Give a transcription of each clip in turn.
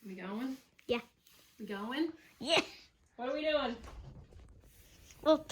We going? Yeah. We going? Yeah. What are we doing? Well,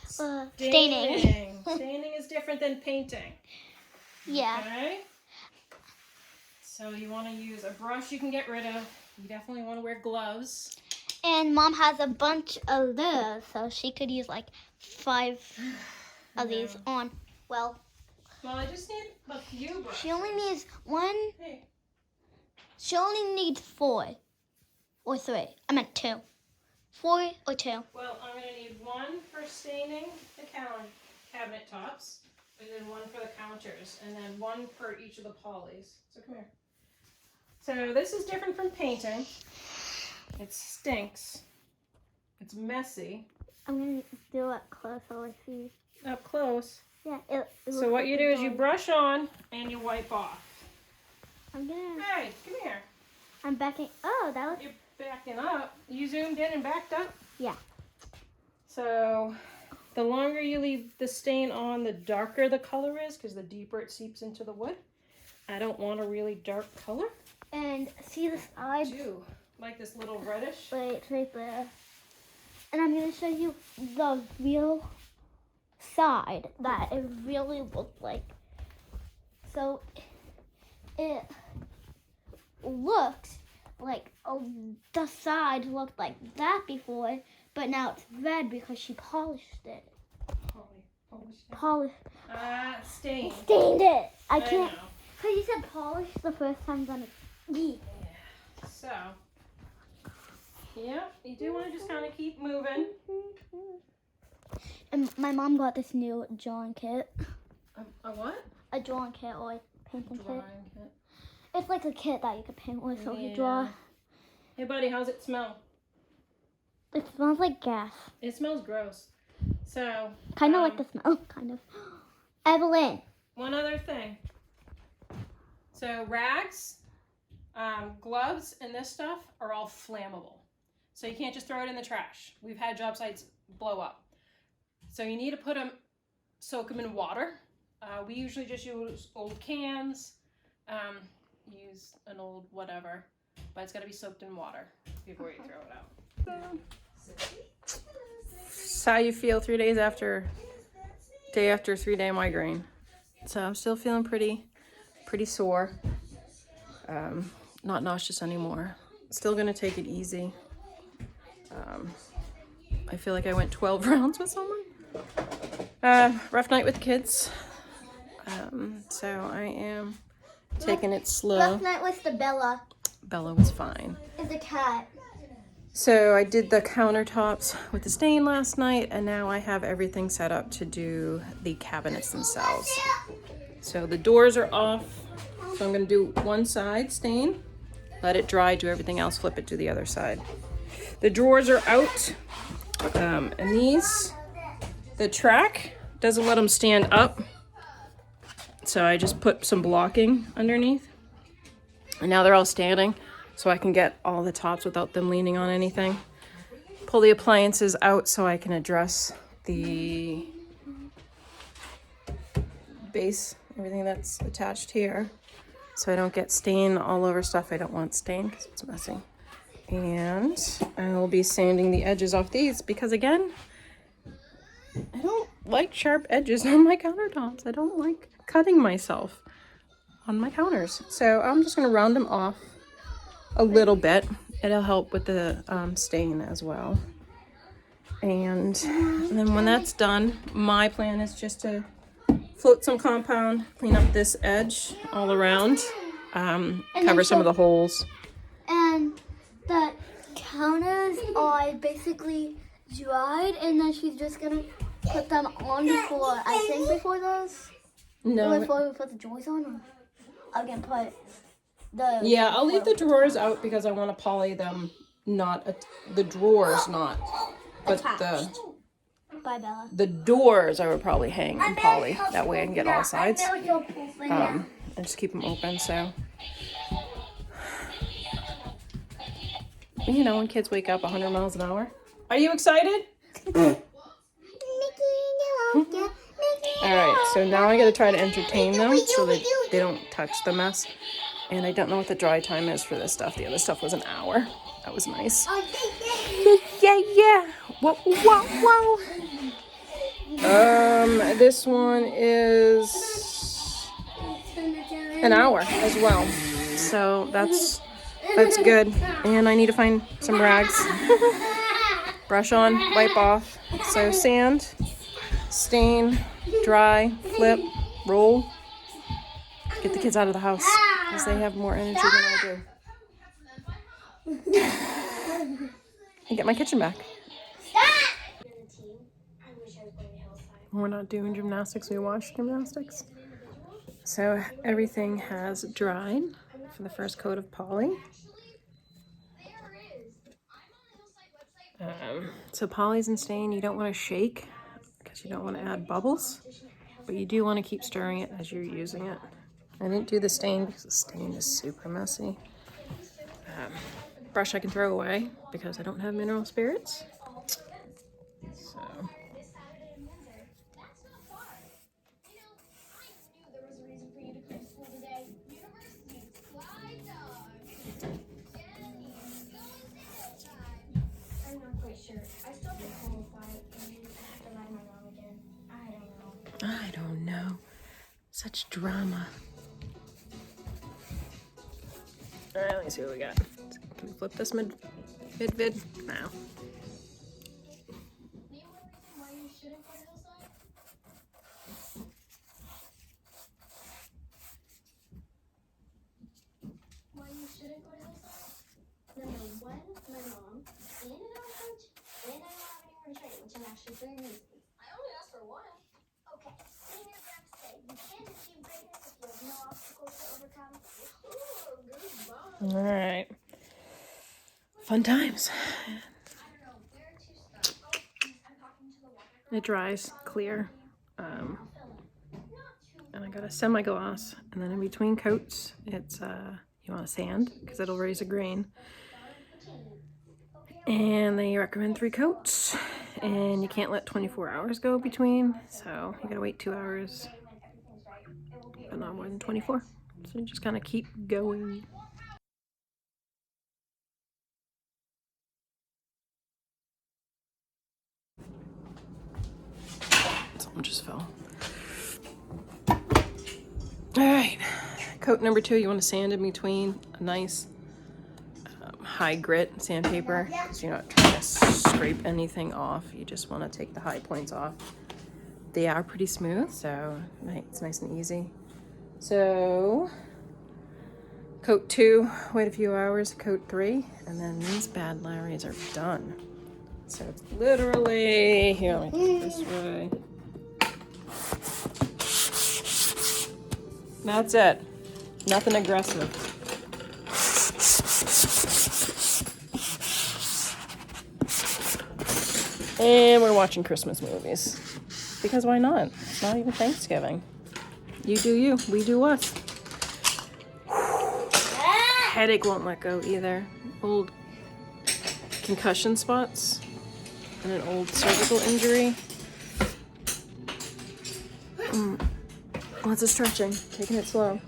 staining. Staining is different than painting. Yeah. Okay. So you want to use a brush you can get rid of. You definitely want to wear gloves. And Mom has a bunch of those, so she could use like 5 of these on. Well, I just need a few brushes. She only needs 1. Hey. She only needs 4 or 3. I meant 2. 4 or 2. Well, I'm going to need 1 for staining the cabinet tops, and then 1 for the counters, and then 1 for each of the polys. So come here. So this is different from painting. It stinks. It's messy. I'm going to do it close so I see. Up close. Yeah. It So what you do is you brush on and you wipe off. I'm going to... Hey, come here. I'm backing... Oh, that was... You're backing up. You zoomed in and backed up? Yeah. So the longer you leave the stain on, the darker the color is, because the deeper it seeps into the wood. I don't want a really dark color. And see the side? I do. Like this little reddish. Wait, right there. And I'm going to show you the real side that it really looked like. So it looks like the side looked like that before, but now it's red because she polished it. Polished. Stained. Stained it. I know. can't. Because you said polish the first time, then it's... Yeah. So, yeah, you do want to just kind of keep moving. And my mom got this new drawing kit. A what? A drawing kit or a painting Drawing kit. kit. It's like a kit that you could paint with, so you draw. Hey, buddy, how's it smell? It smells like gas. It smells gross. So, Kind of like the smell, kind of. Evelyn. one other thing. So rags, gloves, and this stuff are all flammable. So you can't just throw it in the trash. We've had job sites blow up. So you need to soak them in water. We usually just use old cans, use an old whatever, but it's got to be soaked in water before you throw it out. So how you feel 3 days after, day after 3-day migraine? So I'm still feeling pretty sore. Not nauseous anymore. Still gonna take it easy. I feel like I went 12 rounds with someone. Rough night with kids. So I am taking it slow. Last night was the Bella. Bella was fine. Is a cat. So I did the countertops with the stain last night, and now I have everything set up to do the cabinets themselves. So the doors are off. So I'm gonna do one side stain, let it dry, do everything else, flip it to the other side. The drawers are out, and the track doesn't let them stand up. So I just put some blocking underneath, and now they're all standing, so I can get all the tops without them leaning on anything. Pull the appliances out so I can address the base, everything that's attached here, so I don't get stain all over stuff I don't want stained because it's messy. And I will be sanding the edges off these because, again, I don't like sharp edges on my countertops. I don't like cutting myself on my counters. So I'm just going to round them off a little bit. It'll help with the stain as well. And then when that's done, my plan is just to float some compound, clean up this edge all around, cover some of the holes. And the counters are basically dried, and then she's just gonna put them on before those. No. Before we put the drawers on, or I'm gonna put the. Yeah, I'll leave the drawers out because I want to poly them. The drawers not, but attached. Bye, Bella. the doors I would probably hang and poly. That way I can get all sides. And just keep them open. So, you know, when kids wake up 100 miles an hour. Are you excited? All right, so now I got to try to entertain them so that they don't touch the mess. And I don't know what the dry time is for this stuff. The other stuff was an hour. That was nice. Yeah. Whoa, whoa, whoa. This one is an hour as well. So that's good. And I need to find some rags. Brush on, wipe off. So sand, stain, dry, flip, roll. Get the kids out of the house because they have more energy than I do. And get my kitchen back. We're not doing gymnastics, we watched gymnastics. So everything has dried for the first coat of poly. So poly's and stain, you don't want to shake because you don't want to add bubbles, but you do want to keep stirring it as you're using it. I didn't do the stain because the stain is super messy. Brush I can throw away because I don't have mineral spirits. So. I don't know. Such drama. All right, let me see what we got. Can we flip this mid-vid? No. All right. Fun times. It dries clear. And I got a semi-gloss, and then in between coats, it's you want to sand because it'll raise a grain. And they recommend 3 coats, and you can't let 24 hours go between, so you gotta wait 2 hours, but not more than 24. So you just kind of keep going. Something just fell. All right, coat number 2, you want to sand in between a nice high grit sandpaper because you're not trying to scrape anything off. You just want to take the high points off. They are pretty smooth, so it's nice and easy. So coat 2, wait a few hours, coat 3, and then these bad Larrys are done. So it's literally, here, let me take this way. That's it. Nothing aggressive. And we're watching Christmas movies. Because why not? It's not even Thanksgiving. You do you, we do us. Headache won't let go either. Old concussion spots and an old cervical injury. Lots of stretching, taking it slow.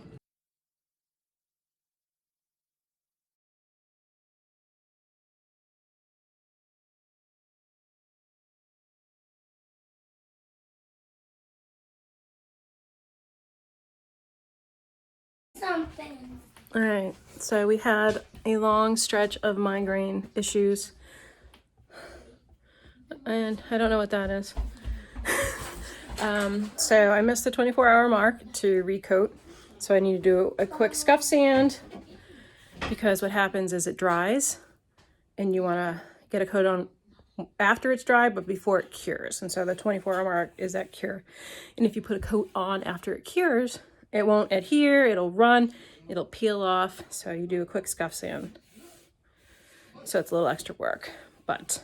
Something. All right, so we had a long stretch of migraine issues. And I don't know what that is. So I missed the 24-hour mark to recoat. So I need to do a quick scuff sand because what happens is it dries and you want to get a coat on after it's dry, but before it cures. And so the 24-hour mark is that cure. And if you put a coat on after it cures, it won't adhere, it'll run, it'll peel off. So you do a quick scuff sand. So it's a little extra work, but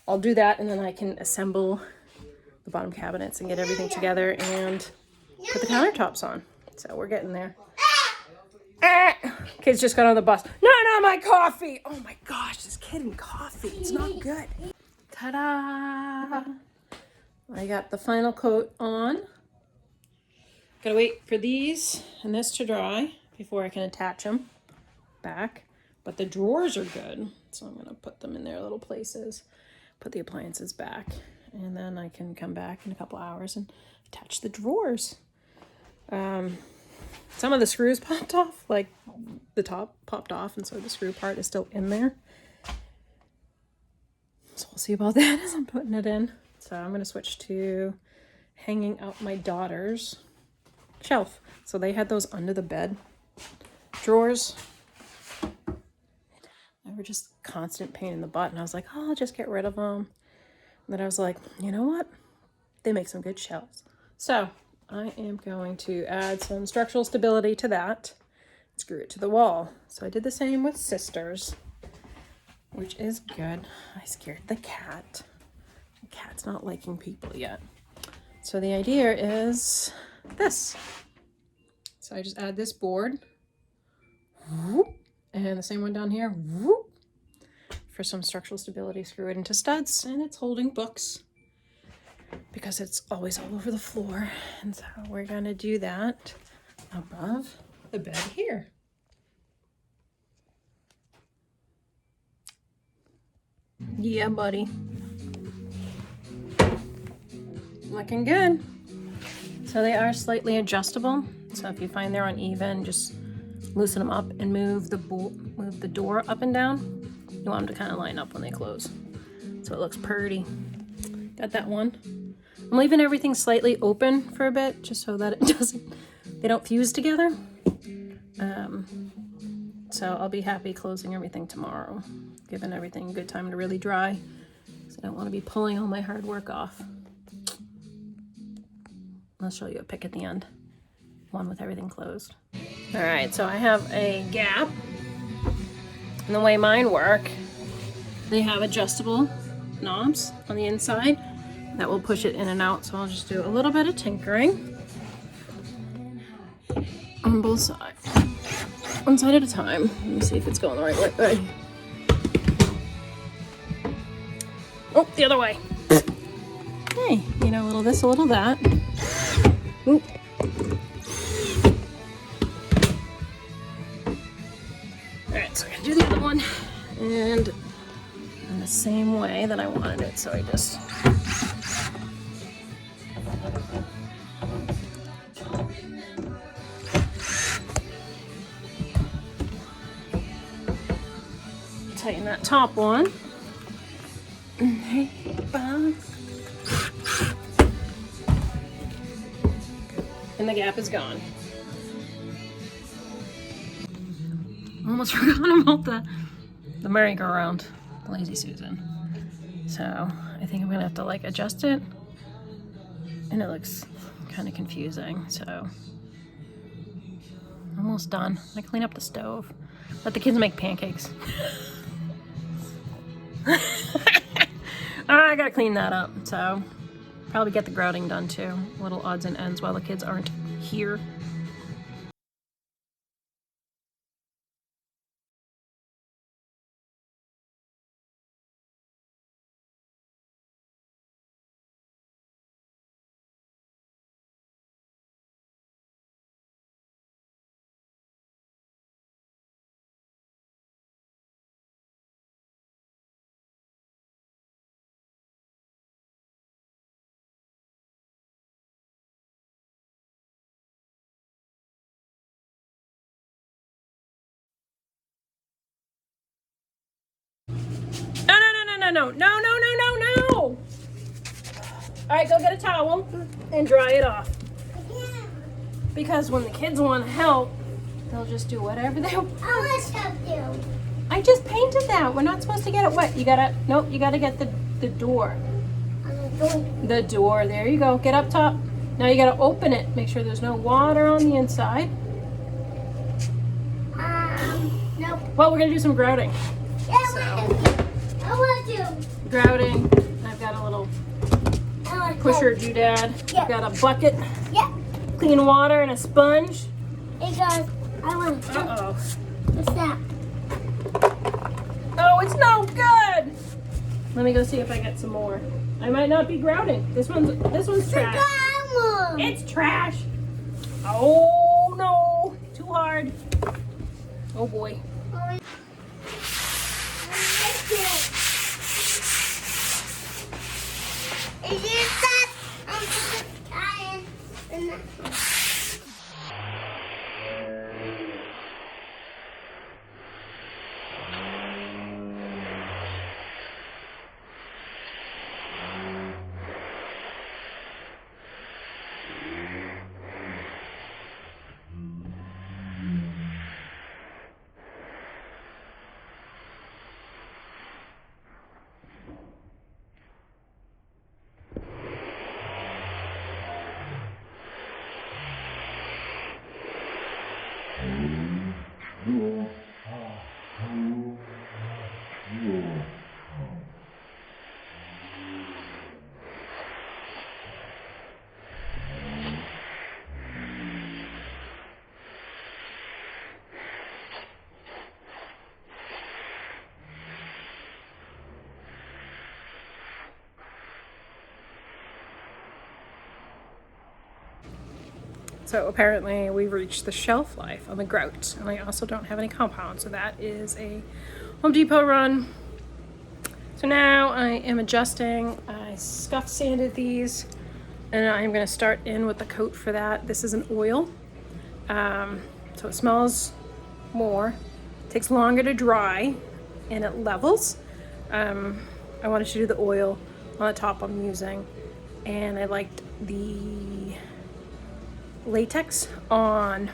I'll do that and then I can assemble the bottom cabinets and get everything together and put the countertops on. So we're getting there. Kids just got on the bus. No, my coffee. Oh my gosh, this kid and coffee. It's not good. Ta-da! I got the final coat on. Gotta wait for these and this to dry before I can attach them back. But the drawers are good, so I'm gonna put them in their little places, put the appliances back, and then I can come back in a couple hours and attach the drawers. Some of the screws popped off, like the top popped off, and so the screw part is still in there. So we'll see about that as I'm putting it in. So I'm gonna switch to hanging out my daughter's shelf. So they had those under the bed drawers. They were just constant pain in the butt, and I was like, oh, I'll just get rid of them. And then I was like, you know what? They make some good shelves. So I am going to add some structural stability to that, screw it to the wall. So I did the same with Sisters, which is good. I scared the cat. The cat's not liking people yet. So the idea is this. So I just add this board, and the same one down here, for some structural stability. Screw it into studs, and it's holding books because it's always all over the floor. And so we're gonna do that above the bed here. Yeah, buddy. Looking good. So they are slightly adjustable. So if you find they're uneven, just loosen them up and move the door up and down. You want them to kind of line up when they close, so it looks pretty. Got that one. I'm leaving everything slightly open for a bit, just so that they don't fuse together. So I'll be happy closing everything tomorrow, giving everything a good time to really dry, because I don't want to be pulling all my hard work off. I'll show you a pic at the end, one with everything closed. All right, so I have a gap. And the way mine work, they have adjustable knobs on the inside that will push it in and out. So I'll just do a little bit of tinkering on both sides, one side at a time. Let me see if it's going the right way. Oh, the other way. Hey, you know, a little this, a little that. Oop. Alright, so I'm gonna do the other one, and in the same way that I wanted it, so I just tighten that top one. Hey, Bob. And the gap is gone. Almost forgot about the merry-go-round, the Lazy Susan. So I think I'm gonna have to like adjust it, and it looks kind of confusing. So almost done. I clean up the stove, let the kids make pancakes. I gotta clean that up. So probably get the grouting done too. Little odds and ends while the kids aren't here. No. All right, go get a towel and dry it off. Because when the kids want to help, they'll just do whatever they want. I want to help you. I just painted that. We're not supposed to get it wet. You gotta get the door. The door, there you go. Get up top. Now you gotta open it. Make sure there's no water on the inside. Nope. Well, we're gonna do some grouting. Yeah, I want to. Grouting. I've got a little pusher doodad. Yeah. I've got a bucket. Yeah. Clean water and a sponge. Hey guys, I want to. Uh-oh. What's that? Oh, it's no good. Let me go see if I get some more. I might not be grouting. This one's trash. It's trash. Oh no, too hard. Oh boy. So apparently we've reached the shelf life on the grout, and I also don't have any compound, so that is a Home Depot run. So now I am adjusting. I scuff sanded these, and I'm going to start in with the coat for that. This is an oil, so it smells more, takes longer to dry, and it levels. I wanted to do the oil on the top I'm using, and I liked the latex on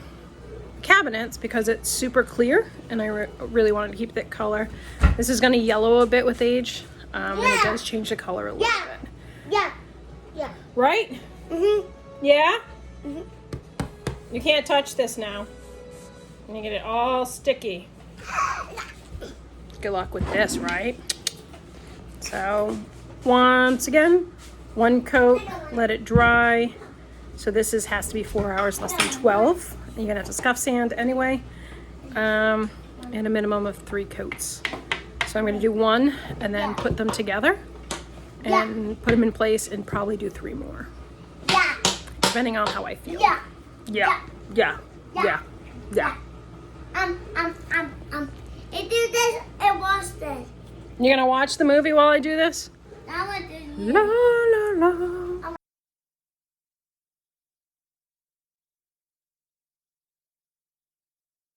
cabinets because it's super clear, and I really wanted to keep that color. This is going to yellow a bit with age, and it does change the color a little bit. Yeah. Right? Yeah? You can't touch this now. You get it all sticky. Good luck with this, right? So, once again, one coat, let it dry. So this has to be 4 hours, less than 12. You're gonna have to scuff sand anyway, and a minimum of 3 coats. So I'm gonna do 1 and then put them together and put them in place and probably do 3 more. Depending on how I feel. Yeah. It do this and watch this. You're gonna watch the movie while I do this? I want to. La la la.